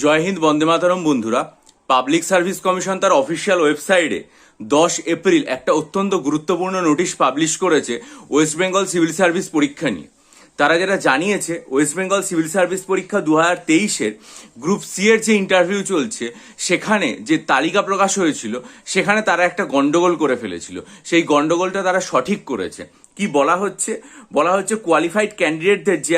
জয় হিন্দ, বন্দে মাতরম। বন্ধুরা, public service commission তার official ওয়েবসাইটে 10 এপ্রিল একটা অত্যন্ত গুরুত্বপূর্ণ নোটিশ পাবলিশ করেছে ওয়েস্ট বেঙ্গল সিভিল সার্ভিস পরীক্ষা নিয়ে। তারা যেটা জানিয়েছে, ওয়েস্ট বেঙ্গল সিভিল সার্ভিস পরীক্ষা 2023-এর গ্রুপ সি এর যে ইন্টারভিউ চলছে, সেখানে যে তালিকা প্রকাশ হয়েছিল সেখানে তারা একটা গন্ডগোল করে ফেলেছিল। সেই গন্ডগোলটা তারা সঠিক করেছে। কি বলা হচ্ছে কোয়ালিফাইড ক্যান্ডিডেটদের যে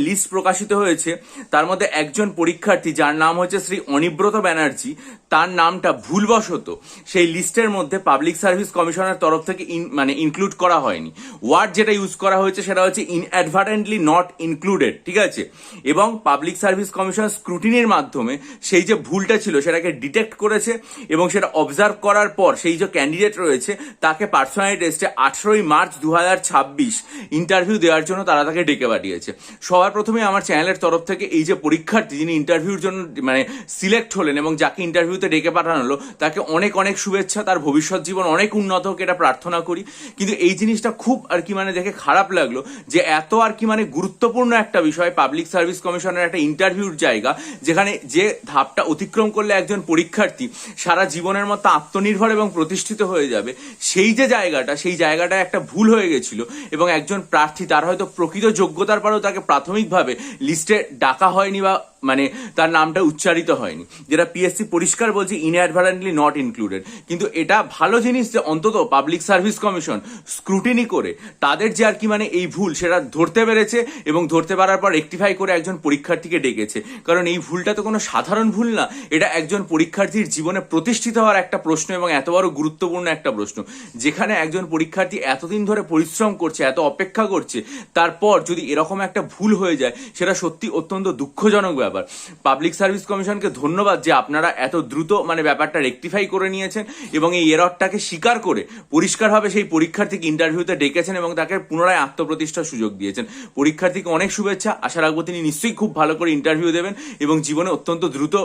লিস্ট প্রকাশিত হয়েছে, তার মধ্যে একজন পরীক্ষার্থী যার নাম হচ্ছে শ্রী অনিব্রত ব্যানার্জি, তার নামটা ভুলবশত সেই লিস্টের মধ্যে পাবলিক সার্ভিস কমিশনের তরফ থেকে ইনক্লুড করা হয়নি। ওয়ার্ড যেটা ইউজ করা হয়েছে সেটা হচ্ছে ইনঅ্যাডভার্টেন্টলি নট ইনক্লুডেড, ঠিক আছে। এবং পাবলিক সার্ভিস কমিশন স্ক্রুটিনির মাধ্যমে সেই যে ভুলটা ছিল সেটাকে ডিটেক্ট করেছে এবং সেটা অবজার্ভ করার পর সেই যে ক্যান্ডিডেট রয়েছে তাকে পার্সোনাল টেস্টে 18 মার্চ 2026 ইন্টারভিউ দেওয়ার জন্য তারা তাকে ডেকে পাঠিয়েছে। সবার প্রথমে আমার চ্যানেলের তরফ থেকে এই যে পরীক্ষার্থী যিনি ইন্টারভিউর জন্য সিলেক্ট হলেন এবং যাকে ইন্টারভিউতে ডেকে পাঠানো হলো, তাকে অনেক অনেক শুভেচ্ছা। তার ভবিষ্যৎ জীবন অনেক উন্নত হোক এটা প্রার্থনা করি। কিন্তু এই জিনিসটা খুব দেখে খারাপ লাগলো যে এত গুরুত্বপূর্ণ একটা বিষয়, পাবলিক সার্ভিস কমিশনের একটা ইন্টারভিউর জায়গা, যেখানে যে ধাপটা অতিক্রম করলে একজন পরীক্ষার্থী সারা জীবনের মতো আত্মনির্ভর এবং প্রতিষ্ঠিত হয়ে যাবে, সেই জায়গাটা একটা ভুল হয়ে গেছিল এবং একজন প্রার্থী তার হয়তো প্রকৃত যোগ্যতার পরেও তাকে প্রাথমিকভাবে লিস্টে ডাকা হয়নি বা তার নামটা উচ্চারিত হয়নি, যেটা পিএসসি পরিষ্কার বলছে ইনঅ্যাডভার্টেন্টলি নট ইনক্লুডেড। কিন্তু এটা ভালো জিনিস যে অন্তত পাবলিক সার্ভিস কমিশন স্ক্রুটিনি করে তাদের যে এই ভুল সেটা ধরতে পেরেছে এবং ধরতে পারার পর রেকটিফাই করে একজন পরীক্ষার্থীকে ডেকেছে। কারণ এই ভুলটা তো কোনো সাধারণ ভুল না, এটা একজন পরীক্ষার্থীর জীবনে প্রতিষ্ঠিত হওয়ার একটা প্রশ্ন এবং এত বড় গুরুত্বপূর্ণ একটা প্রশ্ন, যেখানে একজন পরীক্ষার্থী এতদিন ধরে পরিশ্রম করছে, এত অপেক্ষা করছে, তারপর যদি এরকম একটা ভুল হয়ে যায় সেটা সত্যি অত্যন্ত দুঃখজনক ব্যাপার। পাবলিক সার্ভিস কমিশনকে ধন্যবাদ যে আপনারা এত দ্রুত ব্যাপারটা রেকটিফাই করে নিয়েছেন এবং এই এররটাকে স্বীকার করে পরিষ্কারভাবে সেই পরীক্ষার্থীকে ইন্টারভিউতে ডেকেছেন এবং তাকে পুনরায় আত্মপ্রতিষ্ঠার সুযোগ দিয়েছেন। পরীক্ষার্থীকে অনেক শুভেচ্ছা। আশা রাখবো তিনি নিশ্চয়ই খুব ভালো করে ইন্টারভিউ দেবেন এবং জীবনে অত্যন্ত দ্রুত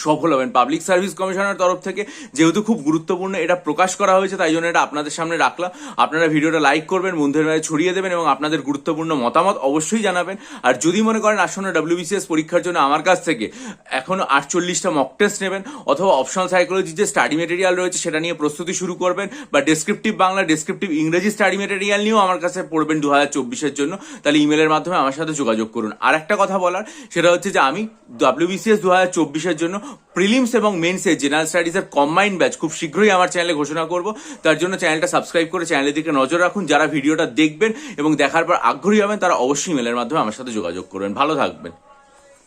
সফল হবেন। পাবলিক সার্ভিস কমিশনের তরফ থেকে যেহেতু খুব গুরুত্বপূর্ণ এটা প্রকাশ করা হয়েছে, তাই জন্য এটা আপনাদের সামনে রাখলাম। আপনারা ভিডিওটা লাইক করবেন, বন্ধুদের মাঝে ছড়িয়ে দেবেন এবং আপনাদের গুরুত্বপূর্ণ মতামত অবশ্যই জানাবেন। আর যদি মনে করেন আসন্ন WBCS পরীক্ষার জন্য আমার কাছ থেকে এখনো 48টা মক টেস্ট নেবেন অথবা অপশনাল সাইকোলজি যে স্টাডি মেটেরিয়াল রয়েছে সেটা নিয়ে প্রস্তুতি শুরু করবেন, বা ডেসক্রিপটিভ বাংলা, ডেসক্রিপটিভ ইংরেজি স্টাডি মেটেরিয়াল নিয়েও আমার কাছে পড়বেন 2024-এর জন্য, তাহলে ইমেলের মাধ্যমে আমার সাথে যোগাযোগ করুন। আর একটা কথা বলার, সেটা হচ্ছে যে আমি WBCS 2024-এর জন্য প্রিলিমস এবং মেন্সের জেনারেল স্টাডিজের কম্বাইন্ড ব্যাচ খুব শীঘ্রই আমার চ্যানেলে ঘোষণা করব। তার জন্য চ্যানেলটা সাবস্ক্রাইব করে চ্যানেলের দিকে নজর রাখুন। যারা ভিডিওটা দেখবেন এবং দেখার পর আগ্রহী হবেন তারা অবশ্যই মেলের মাধ্যমে আমার সাথে যোগাযোগ করবেন। ভালো থাকবেন।